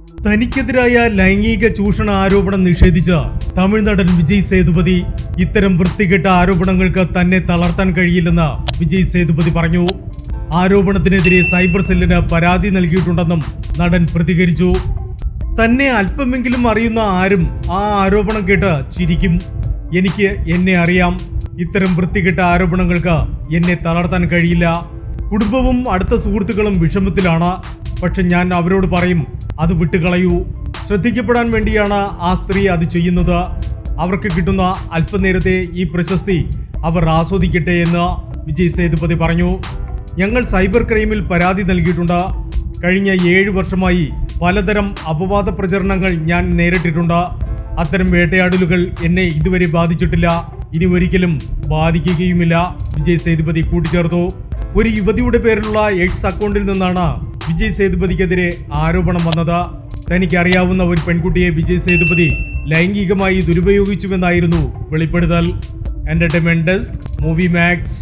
തനിക്കെതിരായ ലൈംഗിക ചൂഷണ ആരോപണം നിഷേധിച്ച തമിഴ്നടൻ വിജയ് സേതുപതി ഇത്തരം വൃത്തികെട്ട ആരോപണങ്ങൾക്ക് തന്നെ തളർത്താൻ കഴിയില്ലെന്ന് വിജയ് സേതുപതി പറഞ്ഞു. ആരോപണത്തിനെതിരെ സൈബർ സെല്ലിന് പരാതി നൽകിയിട്ടുണ്ടെന്നും നടൻ പ്രതികരിച്ചു. തന്നെ അല്പമെങ്കിലും അറിയുന്ന ആരും ആ ആരോപണം കേട്ട് ചിരിക്കും. എനിക്ക് എന്നെ അറിയാം. ഇത്തരം വൃത്തികെട്ട ആരോപണങ്ങൾക്ക് എന്നെ തളർത്താൻ കഴിയില്ല. കുടുംബവും അടുത്ത സുഹൃത്തുക്കളും വിഷമത്തിലാണ്. പക്ഷെ ഞാൻ അവരോട് പറയും, അത് വിട്ടുകളയൂ. ശ്രദ്ധിക്കപ്പെടാൻ വേണ്ടിയാണ് ആ സ്ത്രീ അത് ചെയ്യുന്നത്. അവർക്ക് കിട്ടുന്ന അല്പനേരത്തെ ഈ പ്രശസ്തി അവർ ആസ്വദിക്കട്ടെ എന്ന് വിജയ് സേതുപതി പറഞ്ഞു. ഞങ്ങൾ സൈബർ ക്രൈമിൽ പരാതി നൽകിയിട്ടുണ്ട്. കഴിഞ്ഞ 7 വർഷമായി പലതരം അപവാദ പ്രചരണങ്ങൾ ഞാൻ നേരിട്ടിട്ടുണ്ട്. അത്തരം വേട്ടയാടലുകൾ എന്നെ ഇതുവരെ ബാധിച്ചിട്ടില്ല, ഇനി ഒരിക്കലും ബാധിക്കുകയുമില്ല, വിജയ് സേതുപതി കൂട്ടിച്ചേർത്തു. ഒരു യുവതിയുടെ പേരിലുള്ള എക്സ് അക്കൗണ്ടിൽ നിന്നാണ് വിജയ് സേതുപതിക്കെതിരെ ആരോപണം വന്നത്. തനിക്കറിയാവുന്ന ഒരു പെൺകുട്ടിയെ വിജയ് സേതുപതി ലൈംഗികമായി ദുരുപയോഗിച്ചുവെന്നായിരുന്നു വെളിപ്പെടുത്തൽ. Entertainment desk, movie max.